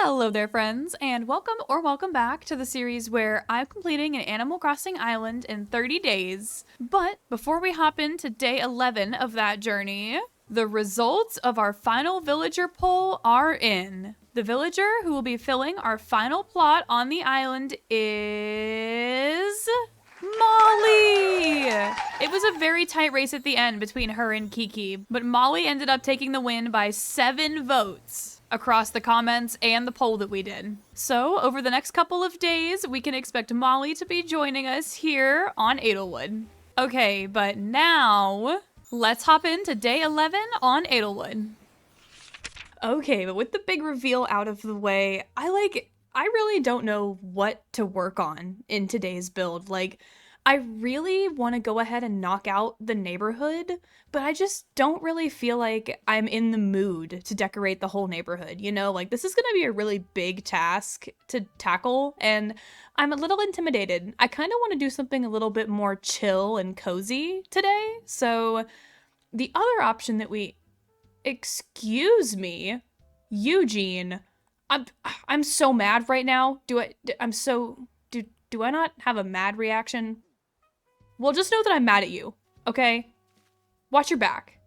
Hello there, friends, and welcome back to the series where I'm completing an Animal Crossing island in 30 days. But before we hop into day 11 of that journey, the results of our final villager poll are in. The villager who will be filling our final plot on the island is Molly! It was a very tight race at the end between her and Kiki, but Molly ended up taking the win by 7 votes across the comments and the poll that we did. So over the next couple of days, we can expect Molly to be joining us here on Edelwood. Okay, but now let's hop into day 11 on Edelwood. Okay, but with the big reveal out of the way, I really don't know what to work on in today's build. I really want to go ahead and knock out the neighborhood, but I just don't really feel like I'm in the mood to decorate the whole neighborhood, you know? This is going to be a really big task to tackle, and I'm a little intimidated. I kind of want to do something a little bit more chill and cozy today, so the other option that Excuse me, Eugene, I'm so mad right now. Do I not have a mad reaction? Well, just know that I'm mad at you, okay? Watch your back.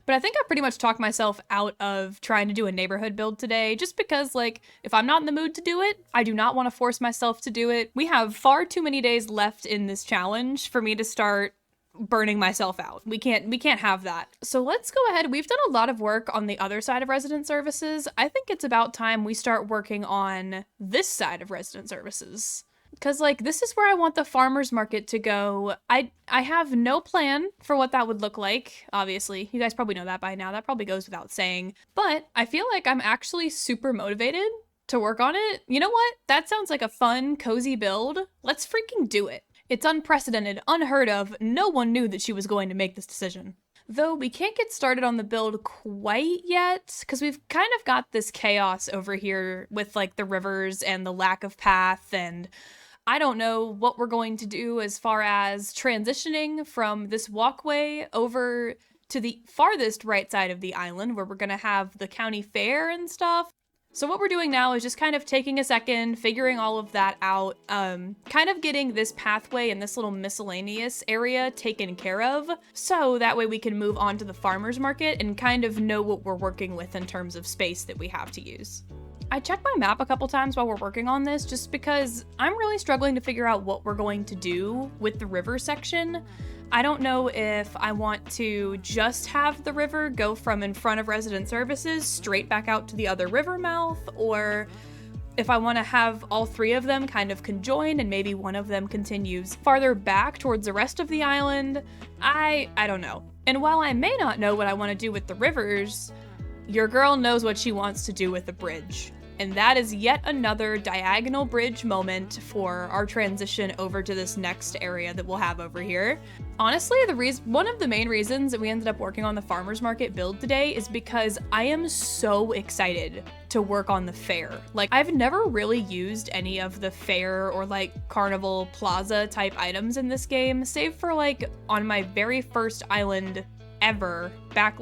But I think I pretty much talked myself out of trying to do a neighborhood build today, just because, if I'm not in the mood to do it, I do not want to force myself to do it. We have far too many days left in this challenge for me to start burning myself out. We can't have that. So let's go ahead. We've done a lot of work on the other side of resident services. I think it's about time we start working on this side of resident services. Because, this is where I want the farmer's market to go. I have no plan for what that would look like, obviously. You guys probably know that by now. That probably goes without saying. But I feel like I'm actually super motivated to work on it. You know what? That sounds like a fun, cozy build. Let's freaking do it. It's unprecedented, unheard of. No one knew that she was going to make this decision. Though we can't get started on the build quite yet, because we've kind of got this chaos over here with the rivers and the lack of path, and I don't know what we're going to do as far as transitioning from this walkway over to the farthest right side of the island where we're going to have the county fair and stuff. So what we're doing now is just kind of taking a second, figuring all of that out, kind of getting this pathway and this little miscellaneous area taken care of, so that way we can move on to the farmer's market and kind of know what we're working with in terms of space that we have to use. I checked my map a couple times while we're working on this just because I'm really struggling to figure out what we're going to do with the river section. I don't know if I want to just have the river go from in front of resident services straight back out to the other river mouth, or if I want to have all 3 of them kind of conjoined and maybe one of them continues farther back towards the rest of the island. I don't know. And while I may not know what I want to do with the rivers, your girl knows what she wants to do with the bridge. And that is yet another diagonal bridge moment for our transition over to this next area that we'll have over here. Honestly, one of the main reasons that we ended up working on the farmer's market build today is because I am so excited to work on the fair. I've never really used any of the fair or carnival plaza type items in this game, save for on my very first island ever, back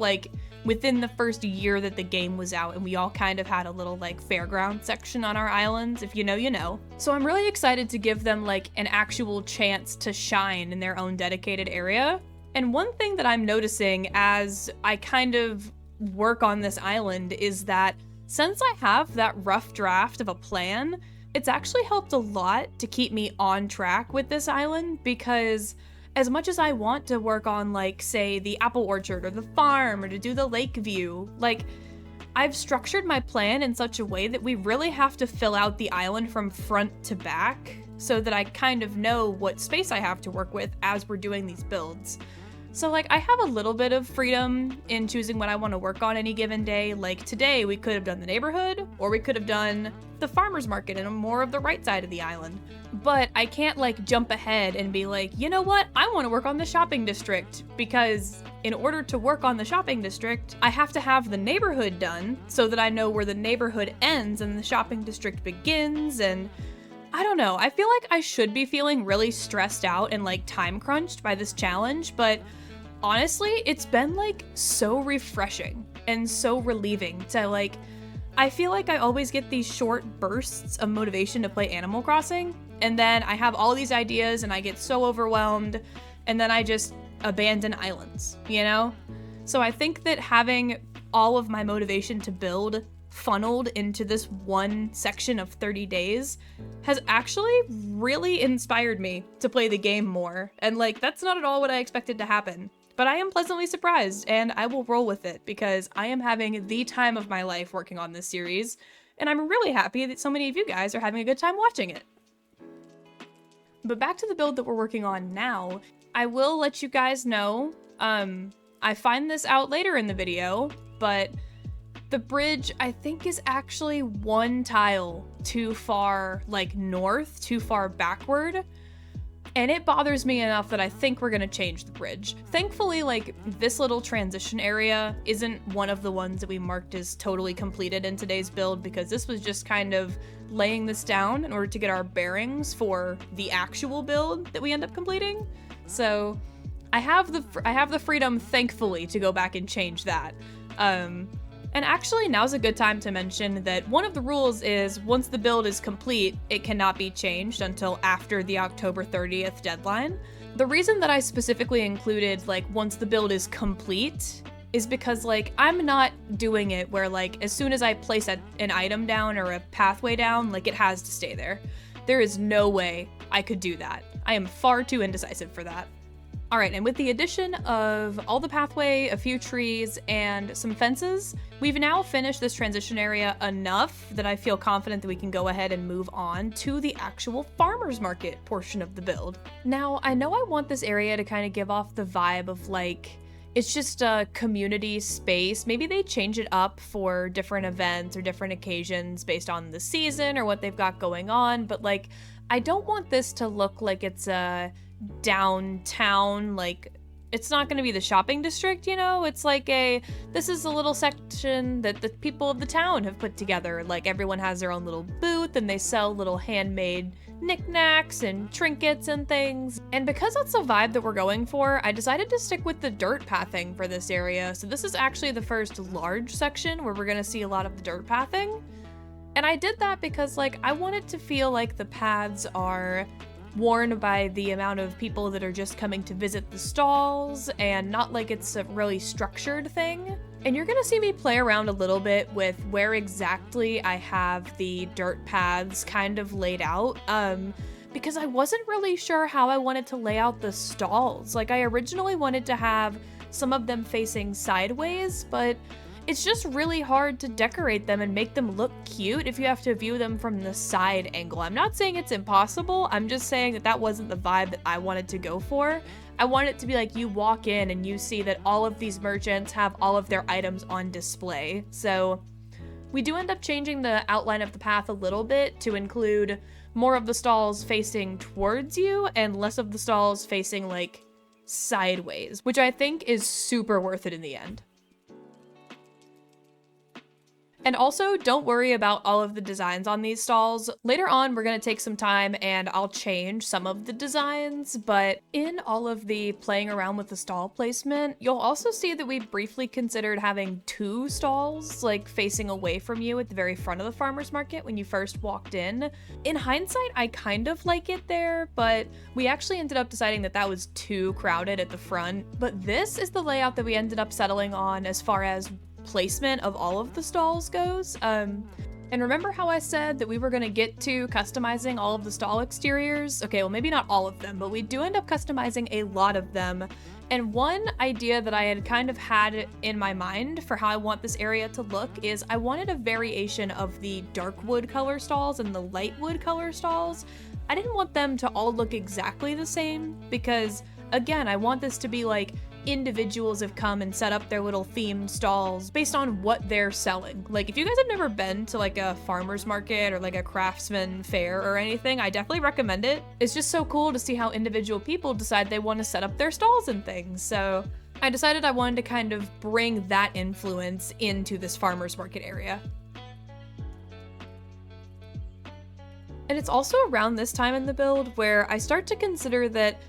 within the first year that the game was out, and we all kind of had a little fairground section on our islands. If you know, you know. So I'm really excited to give them an actual chance to shine in their own dedicated area. And one thing that I'm noticing as I kind of work on this island is that since I have that rough draft of a plan, it's actually helped a lot to keep me on track with this island, because as much as I want to work on, say, the apple orchard or the farm or to do the lake view, I've structured my plan in such a way that we really have to fill out the island from front to back so that I kind of know what space I have to work with as we're doing these builds. So, I have a little bit of freedom in choosing what I want to work on any given day. Today, we could have done the neighborhood, or we could have done the farmer's market and more of the right side of the island. But I can't, jump ahead and be you know what? I want to work on the shopping district, because in order to work on the shopping district, I have to have the neighborhood done so that I know where the neighborhood ends and the shopping district begins, and I don't know. I feel like I should be feeling really stressed out and time crunched by this challenge, but honestly, it's been so refreshing and so relieving to I feel like I always get these short bursts of motivation to play Animal Crossing, and then I have all these ideas and I get so overwhelmed, and then I just abandon islands, you know? So I think that having all of my motivation to build funneled into this one section of 30 days has actually really inspired me to play the game more. And like, that's not at all what I expected to happen. But I am pleasantly surprised, and I will roll with it because I am having the time of my life working on this series, and I'm really happy that so many of you guys are having a good time watching it. But back to the build that we're working on now, I will let you guys know, I find this out later in the video, but the bridge, I think, is actually one tile too far, like, north, too far backward. And it bothers me enough that I think we're gonna change the bridge. Thankfully, like, this little transition area isn't one of the ones that we marked as totally completed in today's build, because this was just kind of laying this down in order to get our bearings for the actual build that we end up completing. So I have the freedom, thankfully, to go back and change that. And actually, now's a good time to mention that one of the rules is once the build is complete, it cannot be changed until after the October 30th deadline. The reason that I specifically included, like, once the build is complete is because, like, I'm not doing it where, like, as soon as I place an item down or a pathway down, like, it has to stay there. There is no way I could do that. I am far too indecisive for that. All right, and with the addition of all the pathway, a few trees, and some fences, we've now finished this transition area enough that I feel confident that we can go ahead and move on to the actual farmer's market portion of the build. Now, I know I want this area to kind of give off the vibe of, like, it's just a community space. Maybe they change it up for different events or different occasions based on the season or what they've got going on, but, like, I don't want this to look like it's a downtown, like, it's not going to be the shopping district, you know? It's like this is a little section that the people of the town have put together. Like, everyone has their own little booth and they sell little handmade knickknacks and trinkets and things. And because that's the vibe that we're going for, I decided to stick with the dirt pathing for this area. So this is actually the first large section where we're going to see a lot of the dirt pathing. And I did that because, like, I want it to feel like the paths are worn by the amount of people that are just coming to visit the stalls and not like it's a really structured thing. And you're gonna see me play around a little bit with where exactly I have the dirt paths kind of laid out, because I wasn't really sure how I wanted to lay out the stalls. Like, I originally wanted to have some of them facing sideways, but it's just really hard to decorate them and make them look cute if you have to view them from the side angle. I'm not saying it's impossible, I'm just saying that that wasn't the vibe that I wanted to go for. I want it to be like you walk in and you see that all of these merchants have all of their items on display. So we do end up changing the outline of the path a little bit to include more of the stalls facing towards you and less of the stalls facing, like, sideways, which I think is super worth it in the end. And also, don't worry about all of the designs on these stalls. Later on, we're gonna take some time and I'll change some of the designs, but in all of the playing around with the stall placement, you'll also see that we briefly considered having two stalls, like, facing away from you at the very front of the farmer's market when you first walked in. In hindsight, I kind of like it there, but we actually ended up deciding that that was too crowded at the front. But this is the layout that we ended up settling on as far as placement of all of the stalls goes. And remember how I said that we were gonna get to customizing all of the stall exteriors? Okay, well, maybe not all of them, but we do end up customizing a lot of them. And one idea that I had kind of had in my mind for how I want this area to look is I wanted a variation of the dark wood color stalls and the light wood color stalls. I didn't want them to all look exactly the same because, again, I want this to be like individuals have come and set up their little themed stalls based on what they're selling. Like, if you guys have never been to, like, a farmer's market or, like, a craftsman fair or anything, I definitely recommend it. It's just so cool to see how individual people decide they want to set up their stalls and things. So I decided I wanted to kind of bring that influence into this farmer's market area. And it's also around this time in the build where I start to consider that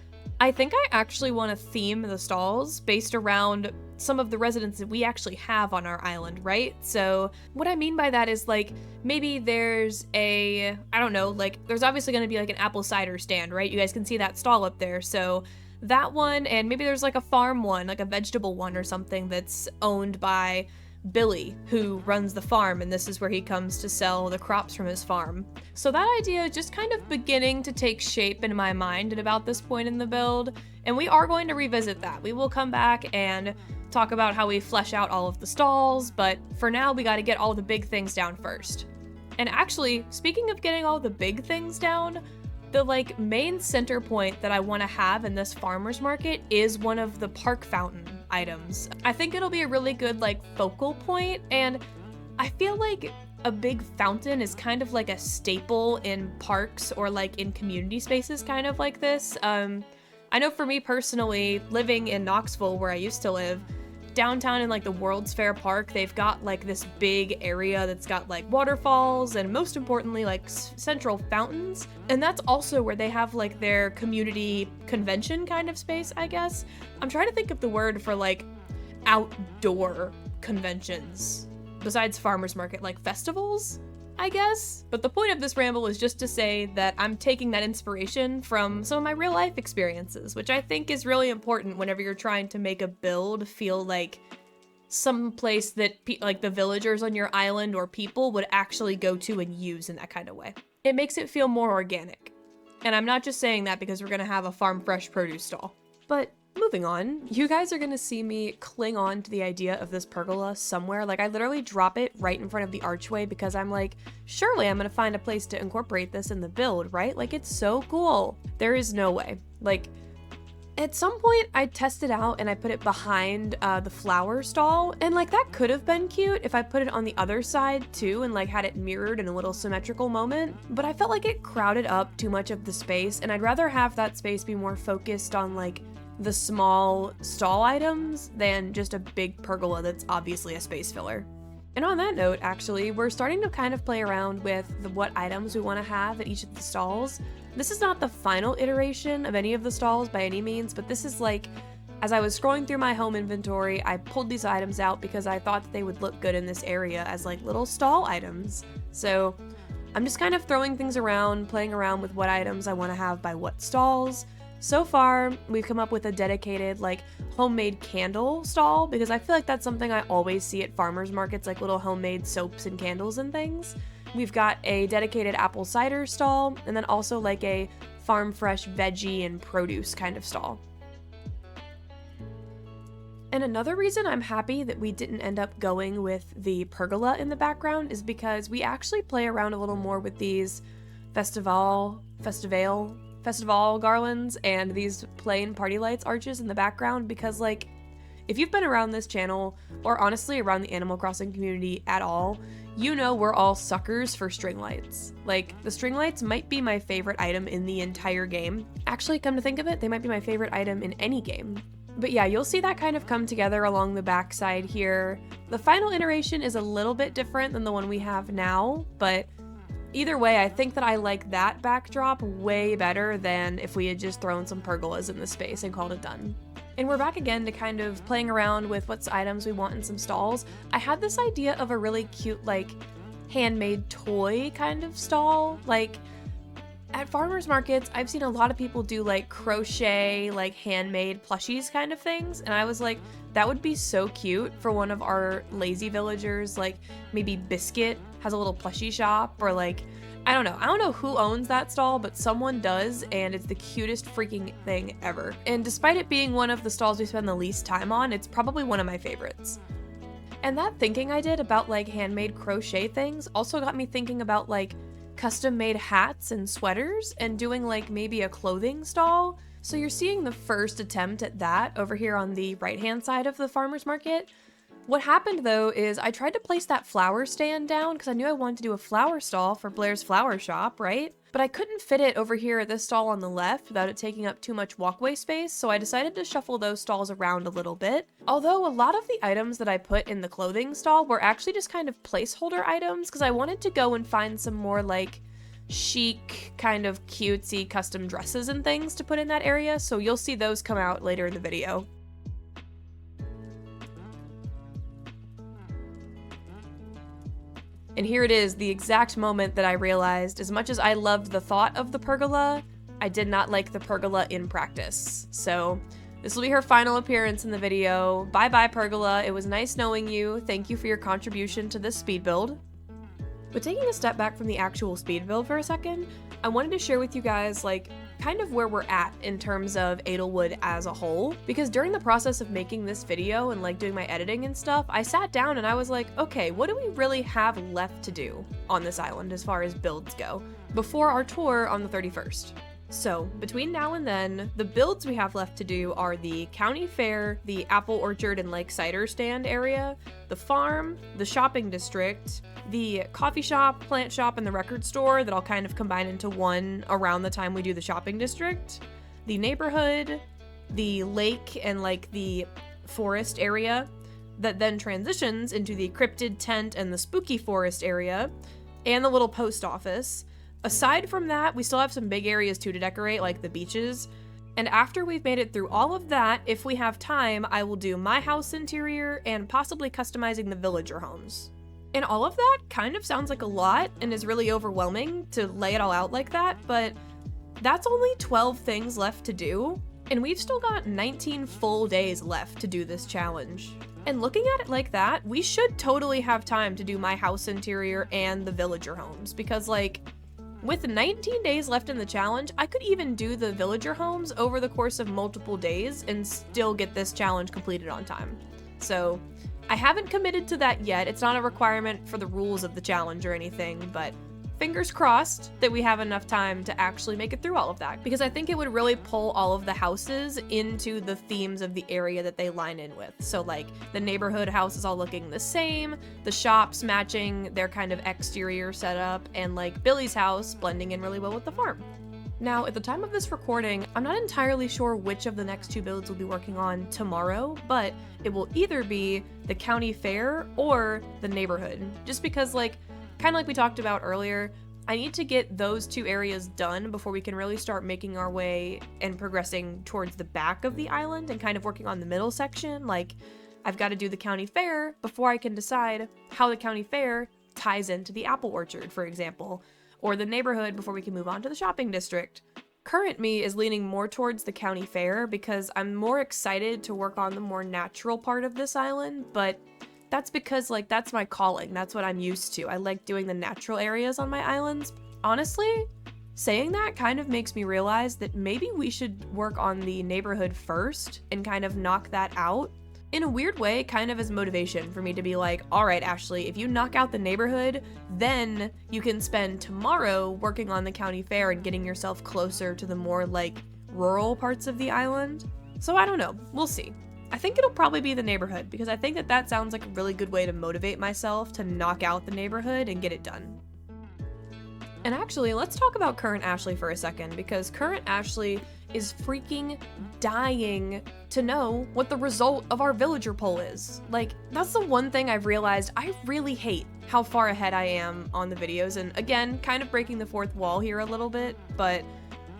I think I actually want to theme the stalls based around some of the residents that we actually have on our island, right? So what I mean by that is like, maybe there's a, I don't know, like there's obviously going to be like an apple cider stand, right? You guys can see that stall up there. So that one, and maybe there's like a farm one, like a vegetable one or something that's owned by Billy, who runs the farm, and this is where he comes to sell the crops from his farm. So that idea is just kind of beginning to take shape in my mind at about this point in the build, and we are going to revisit that. We will come back and talk about how we flesh out all of the stalls, but for now we got to get all the big things down first. And actually, speaking of getting all the big things down, the like main center point that I want to have in this farmer's market is one of the park fountain items. I think it'll be a really good like focal point, and I feel like a big fountain is kind of like a staple in parks or like in community spaces kind of like this. I know for me personally, living in Knoxville where I used to live, downtown in like the World's Fair Park, they've got like this big area that's got like waterfalls and most importantly like central fountains, and that's also where they have like their community convention kind of space, I guess. I'm trying to think of the word for like outdoor conventions besides farmers market, like festivals, I guess. But the point of this ramble is just to say that I'm taking that inspiration from some of my real life experiences, which I think is really important whenever you're trying to make a build feel like some place that like the villagers on your island or people would actually go to and use in that kind of way. It makes it feel more organic. And I'm not just saying that because we're gonna have a farm fresh produce stall. But moving on, you guys are gonna see me cling on to the idea of this pergola somewhere. Like I literally drop it right in front of the archway because I'm like, surely I'm gonna find a place to incorporate this in the build, right? Like it's so cool. There is no way. Like at some point I tested out and I put it behind the flower stall, and like that could have been cute if I put it on the other side too and like had it mirrored in a little symmetrical moment, but I felt like it crowded up too much of the space, and I'd rather have that space be more focused on like the small stall items than just a big pergola that's obviously a space filler. And on that note, actually, we're starting to kind of play around with what items we want to have at each of the stalls. This is not the final iteration of any of the stalls by any means, but this is like, as I was scrolling through my home inventory, I pulled these items out because I thought that they would look good in this area as like little stall items. So I'm just kind of throwing things around, playing around with what items I want to have by what stalls. So far, we've come up with a dedicated like homemade candle stall because I feel like that's something I always see at farmers markets, like little homemade soaps and candles and things. We've got a dedicated apple cider stall, and then also like a farm fresh veggie and produce kind of stall. And another reason I'm happy that we didn't end up going with the pergola in the background is because we actually play around a little more with these festival garlands and these plain party lights arches in the background, because like if you've been around this channel or honestly around the Animal Crossing community at all, you know we're all suckers for string lights. Like the string lights might be my favorite item in the entire game. Actually, come to think of it, they might be my favorite item in any game. But yeah, you'll see that kind of come together along the backside here. The final iteration is a little bit different than the one we have now, but either way, I think that I like that backdrop way better than if we had just thrown some pergolas in the space and called it done. And we're back again to kind of playing around with what items we want in some stalls. I had this idea of a really cute, like, handmade toy kind of stall. Like, at farmers markets, I've seen a lot of people do, like, crochet, like, handmade plushies kind of things. And I was like, that would be so cute for one of our lazy villagers. Like, maybe Biscuit has a little plushie shop, or, like, I don't know who owns that stall, but someone does, and it's the cutest freaking thing ever. And despite it being one of the stalls we spend the least time on, it's probably one of my favorites. And that thinking I did about like handmade crochet things also got me thinking about like custom made hats and sweaters and doing like maybe a clothing stall. So you're seeing the first attempt at that over here on the right hand side of the farmer's market. What happened though is I tried to place that flower stand down because I knew I wanted to do a flower stall for Blair's flower shop, right? But I couldn't fit it over here at this stall on the left without it taking up too much walkway space, so I decided to shuffle those stalls around a little bit. Although a lot of the items that I put in the clothing stall were actually just kind of placeholder items because I wanted to go and find some more like chic, kind of cutesy custom dresses and things to put in that area, so you'll see those come out later in the video. And here it is, the exact moment that I realized, as much as I loved the thought of the pergola, I did not like the pergola in practice. So this will be her final appearance in the video. Bye-bye, pergola. It was nice knowing you. Thank you for your contribution to this speed build. But taking a step back from the actual speed build for a second, I wanted to share with you guys, like, kind of where we're at in terms of Edelwood as a whole. Because during the process of making this video and, like, doing my editing and stuff, I sat down and I was like, okay, what do we really have left to do on this island as far as builds go before our tour on the 31st? So, between now and then, the builds we have left to do are the county fair, the apple orchard and like cider stand area, the farm, the shopping district, the coffee shop, plant shop, and the record store that I'll kind of combine into one around the time we do the shopping district, the neighborhood, the lake and like the forest area that then transitions into the cryptid tent and the spooky forest area, and the little post office. Aside from that, we still have some big areas too to decorate, like the beaches. And after we've made it through all of that, if we have time, I will do my house interior and possibly customizing the villager homes. And all of that kind of sounds like a lot and is really overwhelming to lay it all out like that, but that's only 12 things left to do. And we've still got 19 full days left to do this challenge. And looking at it like that, we should totally have time to do my house interior and the villager homes, because like, with 19 days left in the challenge, I could even do the villager homes over the course of multiple days and still get this challenge completed on time. So I haven't committed to that yet. It's not a requirement for the rules of the challenge or anything, but fingers crossed that we have enough time to actually make it through all of that, because I think it would really pull all of the houses into the themes of the area that they line in with. So like the neighborhood houses all looking the same, the shops matching their kind of exterior setup, and like Billy's house blending in really well with the farm. Now, at the time of this recording, I'm not entirely sure which of the next two builds we'll be working on tomorrow, but it will either be the county fair or the neighborhood, just because like, kind of like we talked about earlier, I need to get those two areas done before we can really start making our way and progressing towards the back of the island and kind of working on the middle section. Like, I've got to do the county fair before I can decide how the county fair ties into the apple orchard, for example, or the neighborhood before we can move on to the shopping district. Current me is leaning more towards the county fair because I'm more excited to work on the more natural part of this island, but that's because, like, that's my calling. That's what I'm used to. I like doing the natural areas on my islands. Honestly, saying that kind of makes me realize that maybe we should work on the neighborhood first and kind of knock that out. In a weird way, kind of as motivation for me to be like, all right, Ashley, if you knock out the neighborhood, then you can spend tomorrow working on the county fair and getting yourself closer to the more, like, rural parts of the island. So I don't know. We'll see. I think it'll probably be the neighborhood, because I think that that sounds like a really good way to motivate myself to knock out the neighborhood and get it done. And actually, let's talk about current Ashley for a second, because current Ashley is freaking dying to know what the result of our villager poll is. Like, that's the one thing I've realized I really hate how far ahead I am on the videos, and again, kind of breaking the fourth wall here a little bit, but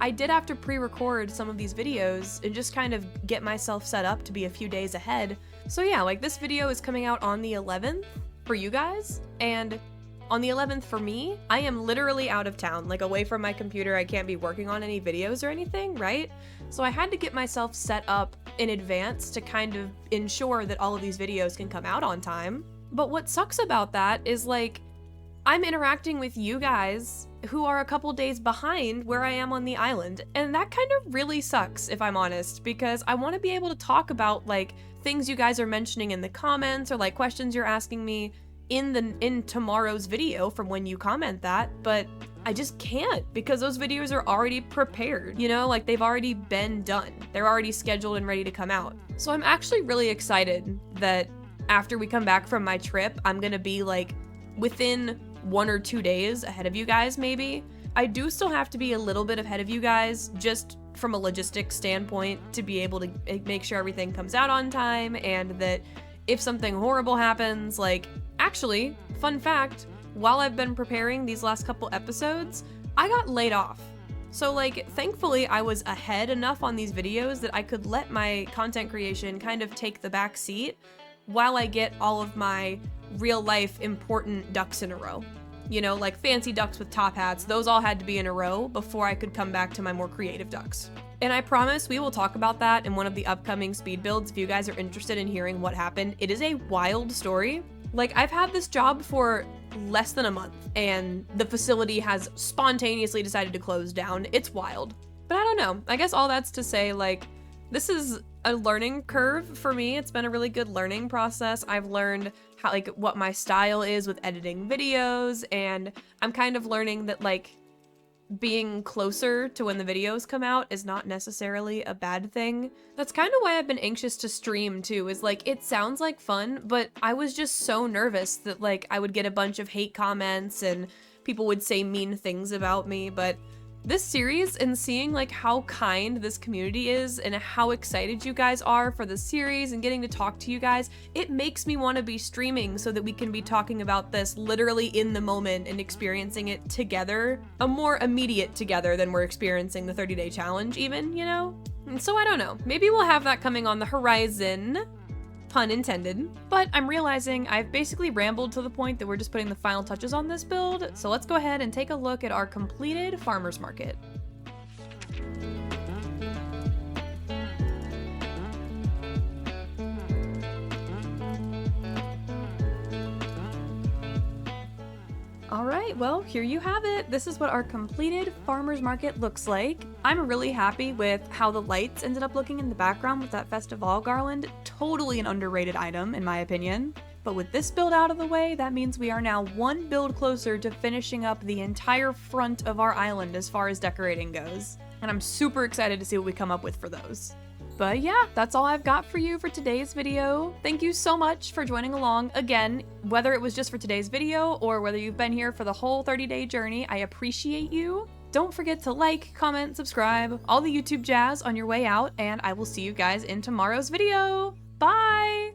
I did have to pre-record some of these videos and just kind of get myself set up to be a few days ahead. So yeah, like this video is coming out on the 11th for you guys, and on the 11th for me, I am literally out of town, like away from my computer. I can't be working on any videos or anything, right? So I had to get myself set up in advance to kind of ensure that all of these videos can come out on time. But what sucks about that is like, I'm interacting with you guys who are a couple days behind where I am on the island, and that kind of really sucks, if I'm honest, because I want to be able to talk about like things you guys are mentioning in the comments or like questions you're asking me in tomorrow's video from when you comment that, but I just can't because those videos are already prepared, you know, like they've already been done. They're already scheduled and ready to come out. So I'm actually really excited that after we come back from my trip, I'm gonna be like within 1 or 2 days ahead of you guys, maybe. I do still have to be a little bit ahead of you guys just from a logistics standpoint to be able to make sure everything comes out on time, and that if something horrible happens, like, actually, fun fact, while I've been preparing these last couple episodes, I got laid off. So like, thankfully I was ahead enough on these videos that I could let my content creation kind of take the back seat while I get all of my real life important ducks in a row. You know, like fancy ducks with top hats, those all had to be in a row before I could come back to my more creative ducks. And I promise we will talk about that in one of the upcoming speed builds if you guys are interested in hearing what happened. It is a wild story. Like, I've had this job for less than a month, and the facility has spontaneously decided to close down. It's wild. But I don't know. I guess all that's to say, like, this is a learning curve for me. It's been a really good learning process. I've learned how, like, what my style is with editing videos, and I'm kind of learning that, like, being closer to when the videos come out is not necessarily a bad thing. That's kind of why I've been anxious to stream too, is like, it sounds like fun, but I was just so nervous that like I would get a bunch of hate comments and people would say mean things about me. But this series and seeing like how kind this community is and how excited you guys are for the series and getting to talk to you guys, it makes me want to be streaming so that we can be talking about this literally in the moment and experiencing it together, a more immediate together than we're experiencing the 30-day challenge even, you know? And so I don't know, maybe we'll have that coming on the horizon. Pun intended. But I'm realizing I've basically rambled to the point that we're just putting the final touches on this build, so let's go ahead and take a look at our completed farmer's market. Alright, well, here you have it. This is what our completed farmer's market looks like. I'm really happy with how the lights ended up looking in the background with that festival garland. Totally an underrated item, in my opinion. But with this build out of the way, that means we are now one build closer to finishing up the entire front of our island as far as decorating goes. And I'm super excited to see what we come up with for those. But yeah, that's all I've got for you for today's video. Thank you so much for joining along. Again, whether it was just for today's video or whether you've been here for the whole 30-day journey, I appreciate you. Don't forget to like, comment, subscribe, all the YouTube jazz on your way out, and I will see you guys in tomorrow's video. Bye!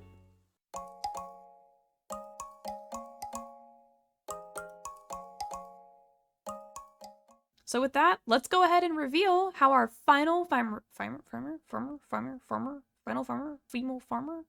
So with that, let's go ahead and reveal how our final female farmer